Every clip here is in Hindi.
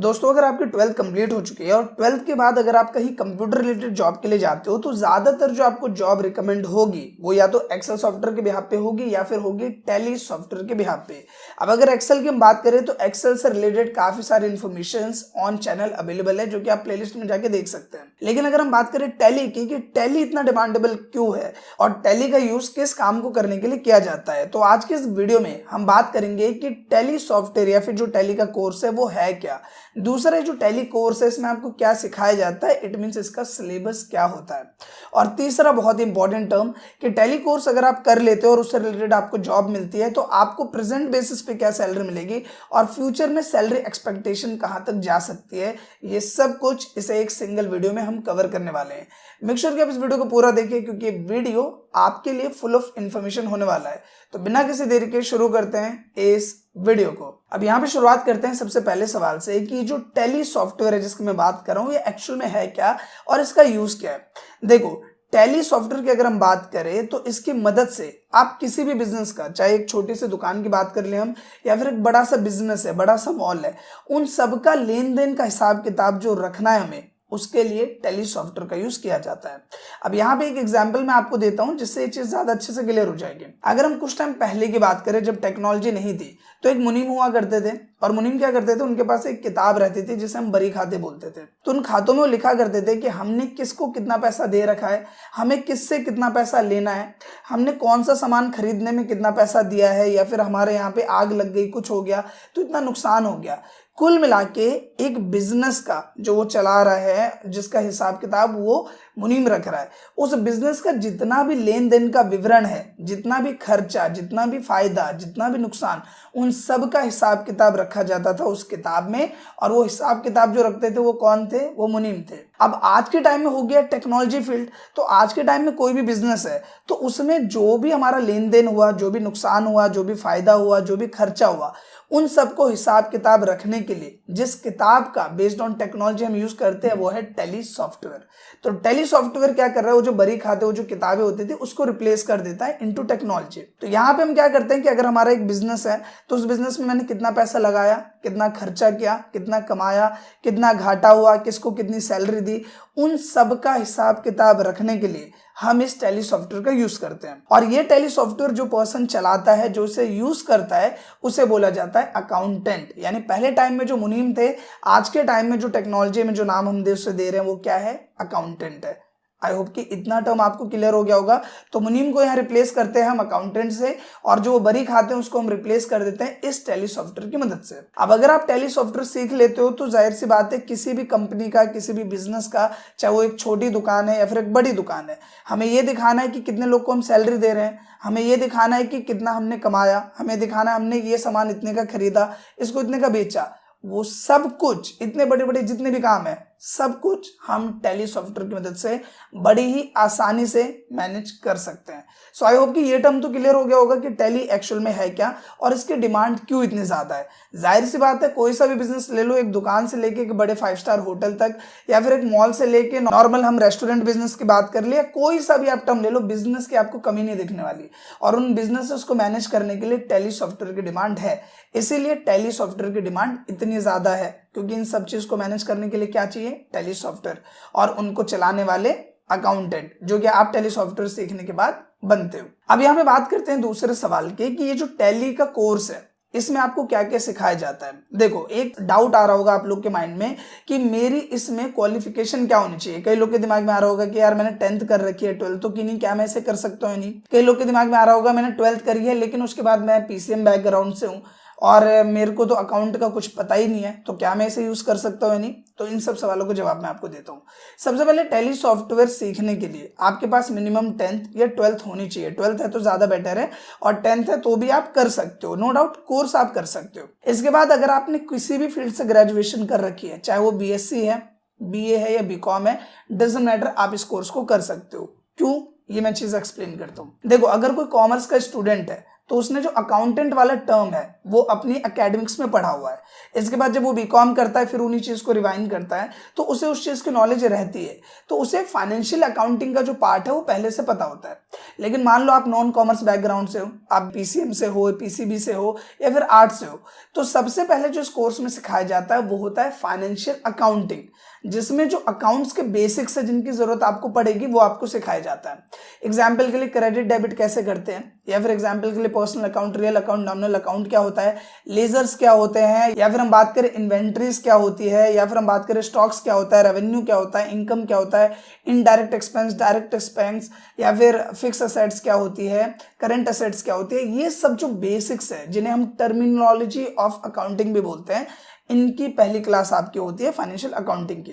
दोस्तों अगर आपकी 12th कंप्लीट हो चुकी है और 12th के बाद अगर आप कहीं कंप्यूटर रिलेटेड जॉब के लिए जाते हो तो ज़्यादातर जो आपको जॉब रिकमेंड होगी वो या तो एक्सेल सॉफ्टवेयर के बिहाफ पे होगी या फिर होगी टैली सॉफ्टवेयर के बिहाफ पे। अब अगर एक्सेल की हम बात करें तो एक्सेल से रिलेटेड काफ़ी सारे इन्फॉर्मेशन ऑन चैनल अवेलेबल है जो कि आप प्लेलिस्ट में जाके देख सकते हैं। लेकिन अगर हम बात करें टैली की कि टैली इतना डिमांडेबल क्यों है और टैली का यूज किस काम को करने के लिए किया जाता है, तो आज के इस वीडियो में हम बात करेंगे कि टैली सॉफ्टवेयर या फिर जो टैली का कोर्स है वो है क्या। दूसरा जो टैली कोर्स है इसमें आपको क्या सिखाया जाता है, इट मींस इसका सिलेबस क्या होता है। और तीसरा बहुत ही इंपॉर्टेंट टर्म कि टैली कोर्स अगर आप कर लेते हो और उससे रिलेटेड आपको जॉब मिलती है तो आपको प्रेजेंट बेसिस पे क्या सैलरी मिलेगी और फ्यूचर में सैलरी एक्सपेक्टेशन कहाँ तक जा सकती है, ये सब कुछ इसे एक सिंगल वीडियो में हम कवर करने वाले हैं। मेक श्योर कि आप इस वीडियो को पूरा देखिए क्योंकि ये वीडियो आपके लिए फुल ऑफ इंफॉर्मेशन होने वाला है। तो बिना किसी देरी के शुरू करते हैं इस वीडियो को। अब यहाँ पे शुरुआत करते हैं सबसे पहले सवाल से कि जो टैली सॉफ्टवेयर है जिसकी मैं बात कर रहा हूँ ये एक्चुअल में है क्या और इसका यूज क्या है। देखो टैली सॉफ्टवेयर की अगर हम बात करें तो इसकी मदद से आप किसी भी बिजनेस का, चाहे एक छोटी सी दुकान की बात कर ले हम या फिर एक बड़ा सा बिजनेस है, बड़ा सा मॉल है, उन सबका लेन देन का हिसाब किताब जो रखना है हमें उसके लिए टैली सॉफ्टवेयर का यूज किया जाता है। अब यहाँ पे एक एग्जांपल मैं आपको देता हूँ जिससे ये चीज ज्यादा अच्छे से क्लियर हो जाएगी। अगर हम कुछ टाइम पहले की बात करें जब टेक्नोलॉजी नहीं थी तो एक मुनीम हुआ करते थे और मुनीम क्या करते थे, उनके पास एक किताब रहती थी जिसे हम बरी खाते बोलते थे। तो उन खातों में वो लिखा करते थे कि हमने किसको कितना पैसा दे रखा है, हमें किससे कितना पैसा लेना है, हमने कौन सा सामान खरीदने में कितना पैसा दिया है, या फिर हमारे यहाँ पे आग लग गई, कुछ हो गया तो इतना नुकसान हो गया। कुल मिला के एक बिजनेस का जो वो चला रहा है, जिसका हिसाब किताब वो मुनीम रख रहा है, उस बिजनेस का जितना भी लेन देन का विवरण है, जितना भी खर्चा, जितना भी फायदा, जितना भी नुकसान, उन सब का हिसाब किताब रखा जाता था उस किताब में। और वो हिसाब किताब जो रखते थे वो कौन थे, वो मुनीम थे। अब आज के टाइम में हो गया टेक्नोलॉजी फील्ड, तो आज के टाइम में कोई भी बिजनेस है तो उसमें जो भी हमारा लेन देन हुआ, जो भी नुकसान हुआ, जो भी फायदा हुआ, जो भी खर्चा हुआ, उन सबको हिसाब किताब रखने के लिए जिस किताब का बेस्ड ऑन टेक्नोलॉजी हम यूज करते हैं वो है टैली सॉफ्टवेयर। तो टैली सॉफ्टवेयर क्या कर रहा है, वो जो बरी खाते, वो जो किताबें होती थी उसको रिप्लेस कर देता है इनटू टेक्नोलॉजी। तो यहाँ पे हम क्या करते हैं कि अगर हमारा एक बिजनेस है तो उस बिजनेस में मैंने कितना पैसा लगाया, कितना खर्चा किया, कितना कमाया, कितना घाटा हुआ, किसको कितनी सैलरी दी, उन सब का हिसाब किताब रखने के लिए हम इस टैली सॉफ्टवेयर का यूज करते हैं। और ये टैली सॉफ्टवेयर जो पर्सन चलाता है, जो इसे यूज करता है, उसे बोला जाता है अकाउंटेंट। यानी पहले टाइम में जो मुनीम थे, आज के टाइम में जो टेक्नोलॉजी में जो नाम हम उसे दे रहे हैं वो क्या है, अकाउंटेंट है। आई होप कि इतना टर्म आपको क्लियर हो गया होगा। तो मुनीम को यहाँ रिप्लेस करते हैं हम अकाउंटेंट से और जो बरी खाते हैं उसको हम रिप्लेस कर देते हैं इस टैली सॉफ्टवेयर की मदद से। अब अगर आप टैली सॉफ्टवेयर सीख लेते हो तो जाहिर सी बात है किसी भी कंपनी का, किसी भी बिजनेस का, चाहे वो एक छोटी दुकान है या फिर एक बड़ी दुकान है, हमें ये दिखाना है कि कितने लोग को हम सैलरी दे रहे हैं, हमें ये दिखाना है कि कितना हमने कमाया, हमें दिखाना है हमने ये सामान इतने का खरीदा, इसको इतने का बेचा, वो सब कुछ, इतने बड़े बड़े जितने भी काम है सब कुछ हम टैली सॉफ्टवेयर की मदद से बड़ी ही आसानी से मैनेज कर सकते हैं। सो आई होप कि ये टर्म तो क्लियर हो गया होगा कि टैली एक्चुअल में है क्या और इसकी डिमांड क्यों इतनी ज्यादा है। जाहिर सी बात है कोई सा भी बिजनेस ले लो, एक दुकान से लेके एक बड़े 5 स्टार होटल तक या फिर एक मॉल से लेके नॉर्मल हम रेस्टोरेंट बिजनेस की बात कर लिया, कोई सा भी आप टर्म ले लो, बिजनेस की आपको कमी नहीं दिखने वाली। और उन बिजनेसेस को मैनेज करने के लिए टैली सॉफ्टवेयर की डिमांड है। इसीलिए टैली सॉफ्टवेयर की डिमांड इतनी ज्यादा है क्योंकि इन सब चीज को मैनेज करने के लिए क्या चाहिए, टैली सॉफ्टवेयर, और उनको चलाने वाले अकाउंटेंट, जो कि आप टैली सॉफ्टवेयर सीखने के बाद बनते हो। अब यहाँ पे बात करते हैं दूसरे सवाल के कि ये जो टैली का कोर्स है इसमें आपको क्या क्या सिखाया जाता है। देखो एक डाउट आ रहा होगा आप लोग के माइंड में कि मेरी इसमें क्वालिफिकेशन क्या होनी चाहिए। कई लोग के दिमाग में आ रहा होगा कि यार मैंने 10th कर रखी है, 12th तो की नहीं, क्या मैं इसे कर सकता हूँ नहीं। कई लोग के दिमाग में आ रहा होगा मैंने 12th करी है लेकिन उसके बाद मैं पीसीएम बैकग्राउंड से हूँ और मेरे को तो अकाउंट का कुछ पता ही नहीं है, तो क्या मैं इसे यूज कर सकता हूँ नहीं। तो इन सब सवालों को जवाब मैं आपको देता हूँ। सबसे पहले टैली सॉफ्टवेयर सीखने के लिए आपके पास मिनिमम 10th या 12th होनी चाहिए। 12th है तो ज्यादा बेटर है और 10th है तो भी आप कर सकते हो, नो डाउट कोर्स आप कर सकते हो। इसके बाद अगर आपने किसी भी फील्ड से ग्रेजुएशन कर रखी है, चाहे वो बीएससी है, बीए है या बीकॉम है, डजंट मैटर, आप इस कोर्स को कर सकते हो। क्यों, ये मैं चीज एक्सप्लेन करता हूँ। देखो अगर कोई कॉमर्स का स्टूडेंट है तो उसने जो अकाउंटेंट वाला टर्म है वो अपनी एकेडमिक्स में पढ़ा हुआ है। इसके बाद जब वो बीकॉम करता है फिर उन्हीं चीज को रिवाइंड करता है तो उसे उस चीज की नॉलेज रहती है, तो उसे फाइनेंशियल अकाउंटिंग का जो पार्ट है वो पहले से पता होता है। लेकिन मान लो आप नॉन कॉमर्स बैकग्राउंड से हो, आप पीसीएम से हो, पीसीबी से हो या फिर आर्ट्स से हो, तो सबसे पहले जो इस कोर्स में सिखाया जाता है वो होता है फाइनेंशियल अकाउंटिंग, जिसमें जो अकाउंट्स के बेसिक्स है जिनकी जरूरत आपको पड़ेगी वो आपको सिखाया जाता है। एग्जाम्पल के लिए क्रेडिट डेबिट कैसे करते हैं, या फिर एग्जाम्पल के लिए personal account, real account, nominal account क्या होता है, लेजर्स क्या होते हैं, या फिर हम बात करें इन्वेंट्रीज क्या होती है, या फिर हम बात करें स्टॉक्स क्या होता है, रेवेन्यू क्या होता है, इनकम क्या होता है, इनडायरेक्ट एक्सपेंस, डायरेक्ट एक्सपेंस, या फिर फिक्स असेट्स क्या होती है, करंट असेट्स क्या होती है। ये सब जो बेसिक्स है जिन्हें हम टर्मिनोलॉजी ऑफ अकाउंटिंग भी बोलते हैं, इनकी पहली क्लास आपकी होती है फाइनेंशियल अकाउंटिंग की।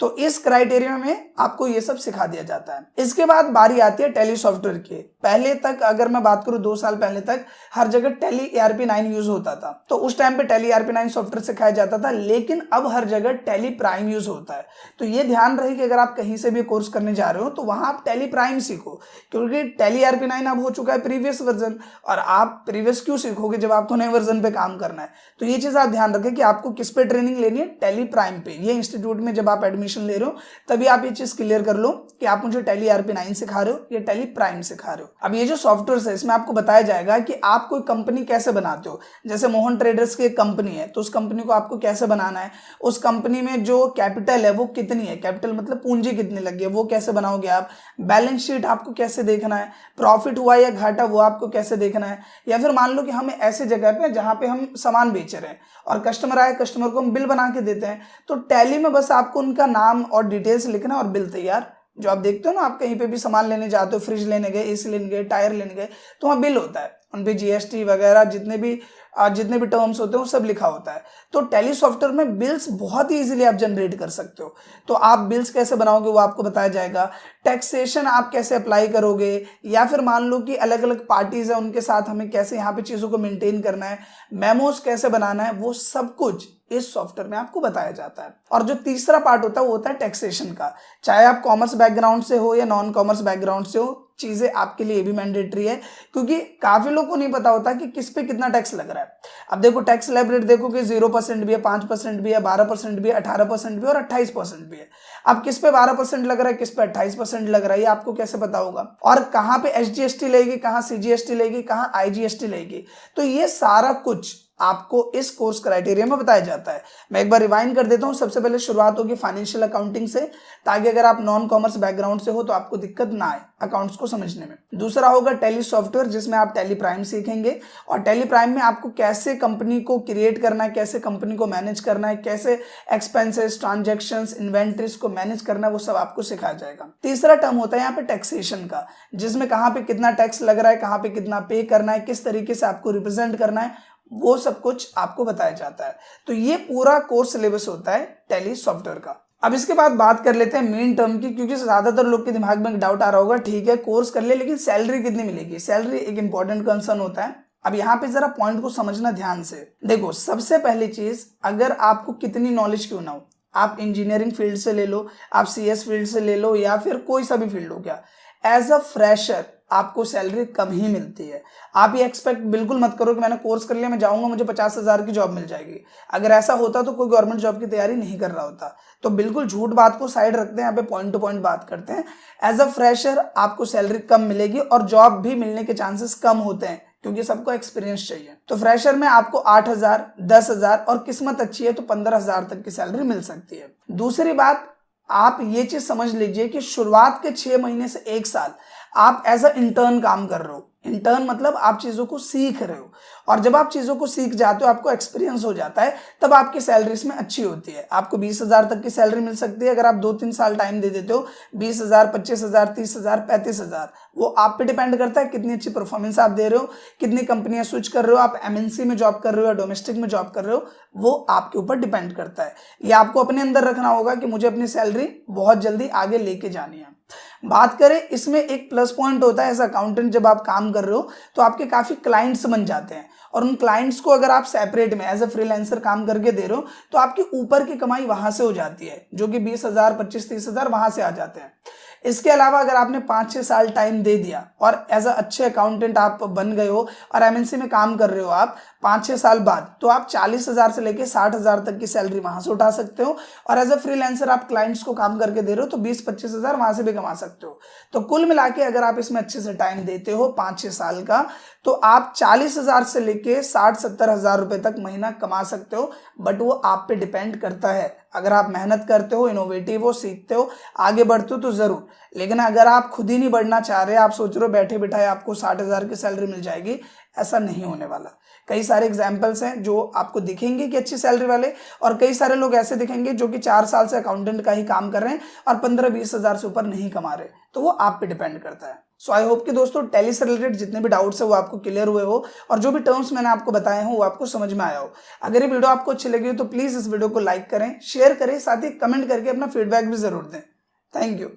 तो इस क्राइटेरिया में आपको ये सब सिखा दिया जाता है। इसके बाद बारी आती है टैली सॉफ्टवेयर की। पहले तक अगर मैं बात करूं 2 साल पहले तक हर जगह टैली ERP9 यूज होता था, तो उस टाइम पे टैली ERP9 सॉफ्टवेयर सिखाया जाता था, लेकिन अब हर जगह टैली प्राइम यूज होता है। तो ये ध्यान रहे कि अगर आप कहीं से भी कोर्स करने जा रहे हो तो वहां आप टैली प्राइम सीखो, क्योंकि टैली ERP9 अब हो चुका है प्रीवियस वर्जन, और आप प्रीवियस क्यों सीखोगे जब आपको नए वर्जन पे काम करना है। तो ये चीज आप ध्यान रखें कि आपको किस पे ट्रेनिंग लेनी है, टैली प्राइम पे। ये इंस्टीट्यूट में जब आप एडमिशन ले रहे हो तभी आप ये चीज क्लियर कर लो कि आप मुझे टैली ERP9 सिखा रहे हो या टैली प्राइम सिखा रहे हो। अब ये जो सॉफ्टवेयर है इसमें आपको बताया जाएगा कि आप कोई कंपनी कैसे बनाते हो। जैसे मोहन ट्रेडर्स की एक कंपनी है, तो उस कंपनी को आपको कैसे बनाना है, उस कंपनी में जो कैपिटल है वो कितनी है, कैपिटल मतलब पूंजी कितनी लगी है वो कैसे बनाओगे आप, बैलेंस शीट आपको कैसे देखना है, प्रॉफिट हुआ या घाटा वो आपको कैसे देखना है। या फिर मान लो कि हमें ऐसे जगह पे जहां पे हम सामान बेच रहे हैं और कस्टमर आए, कस्टमर को हम बिल बना के देते हैं, तो टैली में बस आपको उनका नाम और डिटेल्स लिखना और बिल तैयार। जो आप देखते हो ना, आप कहीं पे भी सामान लेने जाते हो, फ्रिज लेने गए, एसी लेने गए, टायर लेने गए, तो वहाँ बिल होता है, उन पे GST वगैरह जितने भी टर्म्स होते हैं वो सब लिखा होता है। तो टैली सॉफ्टवेयर में बिल्स बहुत ही इजीली आप जनरेट कर सकते हो। तो आप बिल्स कैसे बनाओगे वो आपको बताया जाएगा। टैक्सेशन आप कैसे अप्लाई करोगे, या फिर मान लो कि अलग अलग पार्टीज है उनके साथ हमें कैसे यहाँ पे चीजों को मेंटेन करना है, मेमोस कैसे बनाना है, वो सब कुछ इस सॉफ्टवेयर में आपको बताया जाता है। और जो तीसरा पार्ट होता है वो होता है टैक्सेशन का। चाहे आप कॉमर्स बैकग्राउंड से हो या नॉन कॉमर्स बैकग्राउंड से हो, चीजें आपके लिए भी मैंडेटरी है, क्योंकि काफी लोगों को नहीं पता होता कि किस पे कितना टैक्स लग रहा है। अब देखो टैक्स स्लैब रेट देखो कि 0% भी है, 5% भी है, 12% भी है, 18% भी है और 28% भी है। अब किस पे 12% लग रहा है, किस पे 28% लग रहा है, ये आपको कैसे पता होगा। और कहाँ पे SGST लगेगी, कहाँ CGST लगेगी, कहाँ IGST लगेगी, तो ये सारा कुछ आपको इस कोर्स क्राइटेरिया में बताया जाता है। मैं एक बार रिवाइंड कर देता हूं। सबसे पहले शुरुआत होगी फाइनेंशियल अकाउंटिंग से, ताकि अगर आप नॉन कॉमर्स बैकग्राउंड से हो तो आपको दिक्कत ना आए अकाउंट्स को समझने में। दूसरा होगा टैली सॉफ्टवेयर, जिसमें आप टैली प्राइम सीखेंगे, और टैली प्राइम में आपको कैसे कंपनी को क्रिएट करना है, कैसे कंपनी को मैनेज करना है, कैसे एक्सपेंसेस, ट्रांजेक्शन्स, इन्वेंट्रीज को मैनेज करना है, वो सब आपको सिखाया जाएगा। तीसरा टर्म होता है यहाँ पे टैक्सेशन का, जिसमें कहाँ पे कितना टैक्स लग रहा है, कहाँ पे कितना पे करना है, किस तरीके से आपको रिप्रेजेंट करना है, वो सब कुछ आपको बताया जाता है। तो ये पूरा कोर्स सिलेबस होता है टैली सॉफ्टवेयर का। अब इसके बाद बात कर लेते हैं मेन टर्म की, क्योंकि ज्यादातर लोग के दिमाग में डाउट आ रहा होगा, ठीक है कोर्स कर ले लेकिन सैलरी कितनी मिलेगी। सैलरी एक इंपॉर्टेंट कंसर्न होता है। अब यहाँ पे जरा पॉइंट को समझना ध्यान से। देखो सबसे पहली चीज, अगर आपको कितनी नॉलेज क्यों ना हो, आप इंजीनियरिंग फील्ड से ले लो, आप CS फील्ड से ले लो, या फिर कोई सा भी फील्ड हो गया, एज अ फ्रेशर आपको सैलरी कम ही मिलती है। आप ये एक्सपेक्ट बिल्कुल मत करो कि मैंने कोर्स कर लिया, मैं जाऊंगा मुझे 50,000 की जॉब मिल जाएगी। अगर ऐसा होता तो कोई गवर्नमेंट जॉब की तैयारी नहीं कर रहा होता। तो बिल्कुल झूठ बात को साइड रखते हैं, यहाँ पे पॉइंट टू पॉइंट बात करते हैं। एज अ फ्रेशर आपको सैलरी कम मिलेगी और जॉब भी मिलने के चांसेस कम होते हैं, क्योंकि सबको एक्सपीरियंस चाहिए। तो फ्रेशर में आपको 8,000, 10,000 और किस्मत अच्छी है तो 15,000 तक की सैलरी मिल सकती है। दूसरी बात, आप ये चीज समझ लीजिए कि शुरुआत के 6 महीने से 1 साल आप एज अ इंटर्न काम कर रहे हो। इंटर्न मतलब आप चीजों को सीख रहे हो, और जब आप चीजों को सीख जाते हो, आपको एक्सपीरियंस हो जाता है, तब आपकी सैलरी इसमें अच्छी होती है। आपको 20,000 तक की सैलरी मिल सकती है अगर आप 2-3 साल टाइम दे देते हो। 20,000, 25,000, 30,000, 35,000, वो आप पे डिपेंड करता है कितनी अच्छी परफॉर्मेंस आप दे रहे हो, कितनी कंपनियां स्विच कर रहे हो, आप MNC में जॉब कर रहे हो या डोमेस्टिक में जॉब कर रहे हो, वो आपके ऊपर डिपेंड करता है। ये आपको अपने अंदर रखना होगा कि मुझे अपनी सैलरी बहुत जल्दी आगे लेके जानी है। बात करें, इसमें एक प्लस पॉइंट होता है एज अकाउंटेंट, जब आप काम कर रहे हो तो आपके काफी क्लाइंट्स बन जाते हैं, और उन क्लाइंट्स को अगर आप सेपरेट में एज अ फ्रीलांसर काम करके दे रहे हो तो आपकी ऊपर की कमाई वहां से हो जाती है, जो कि 20,000, 25,000, 30,000 वहां से आ जाते हैं। इसके अलावा अगर आपने 5-6 साल टाइम दे दिया और एज अ अच्छे अकाउंटेंट आप बन गए हो और MNC में काम कर रहे हो आप, 5-6 साल बाद, तो आप 40,000 से लेके 60,000 तक की सैलरी वहां से उठा सकते हो। और एज अ फ्रीलांसर आप क्लाइंट्स को काम करके दे रहे हो तो 20-25 हजार वहां से भी कमा सकते हो। तो कुल मिला के अगर आप इसमें अच्छे से टाइम देते हो 5-6 साल का, तो आप 40,000 से लेके 60-70 हजार रुपए तक महीना कमा सकते हो। बट वो आप पे डिपेंड करता है। अगर आप मेहनत करते हो, इनोवेटिव हो, सीखते हो, आगे बढ़ते हो तो जरूर। लेकिन अगर आप खुद ही नहीं बढ़ना चाह रहे, आप सोच रहे हो बैठे बिठाए आपको 60,000 की सैलरी मिल जाएगी, ऐसा नहीं होने वाला। कई सारे एग्जाम्पल्स हैं जो आपको दिखेंगे कि अच्छी सैलरी वाले, और कई सारे लोग ऐसे दिखेंगे जो कि 4 साल से अकाउंटेंट का ही काम कर रहे हैं और 15-20 हजार से ऊपर नहीं कमा रहे। तो वो आप पे डिपेंड करता है। सो आई होप कि दोस्तों टैली से रिलेटेड जितने भी डाउट्स है वो आपको क्लियर हुए हो, और जो भी टर्म्स मैंने आपको बताए हो वो आपको समझ में आया हो। अगर ये वीडियो आपको अच्छी लगी हो तो प्लीज इस वीडियो को लाइक करें, शेयर करें, साथ ही कमेंट करके अपना फीडबैक भी जरूर दें। Thank you.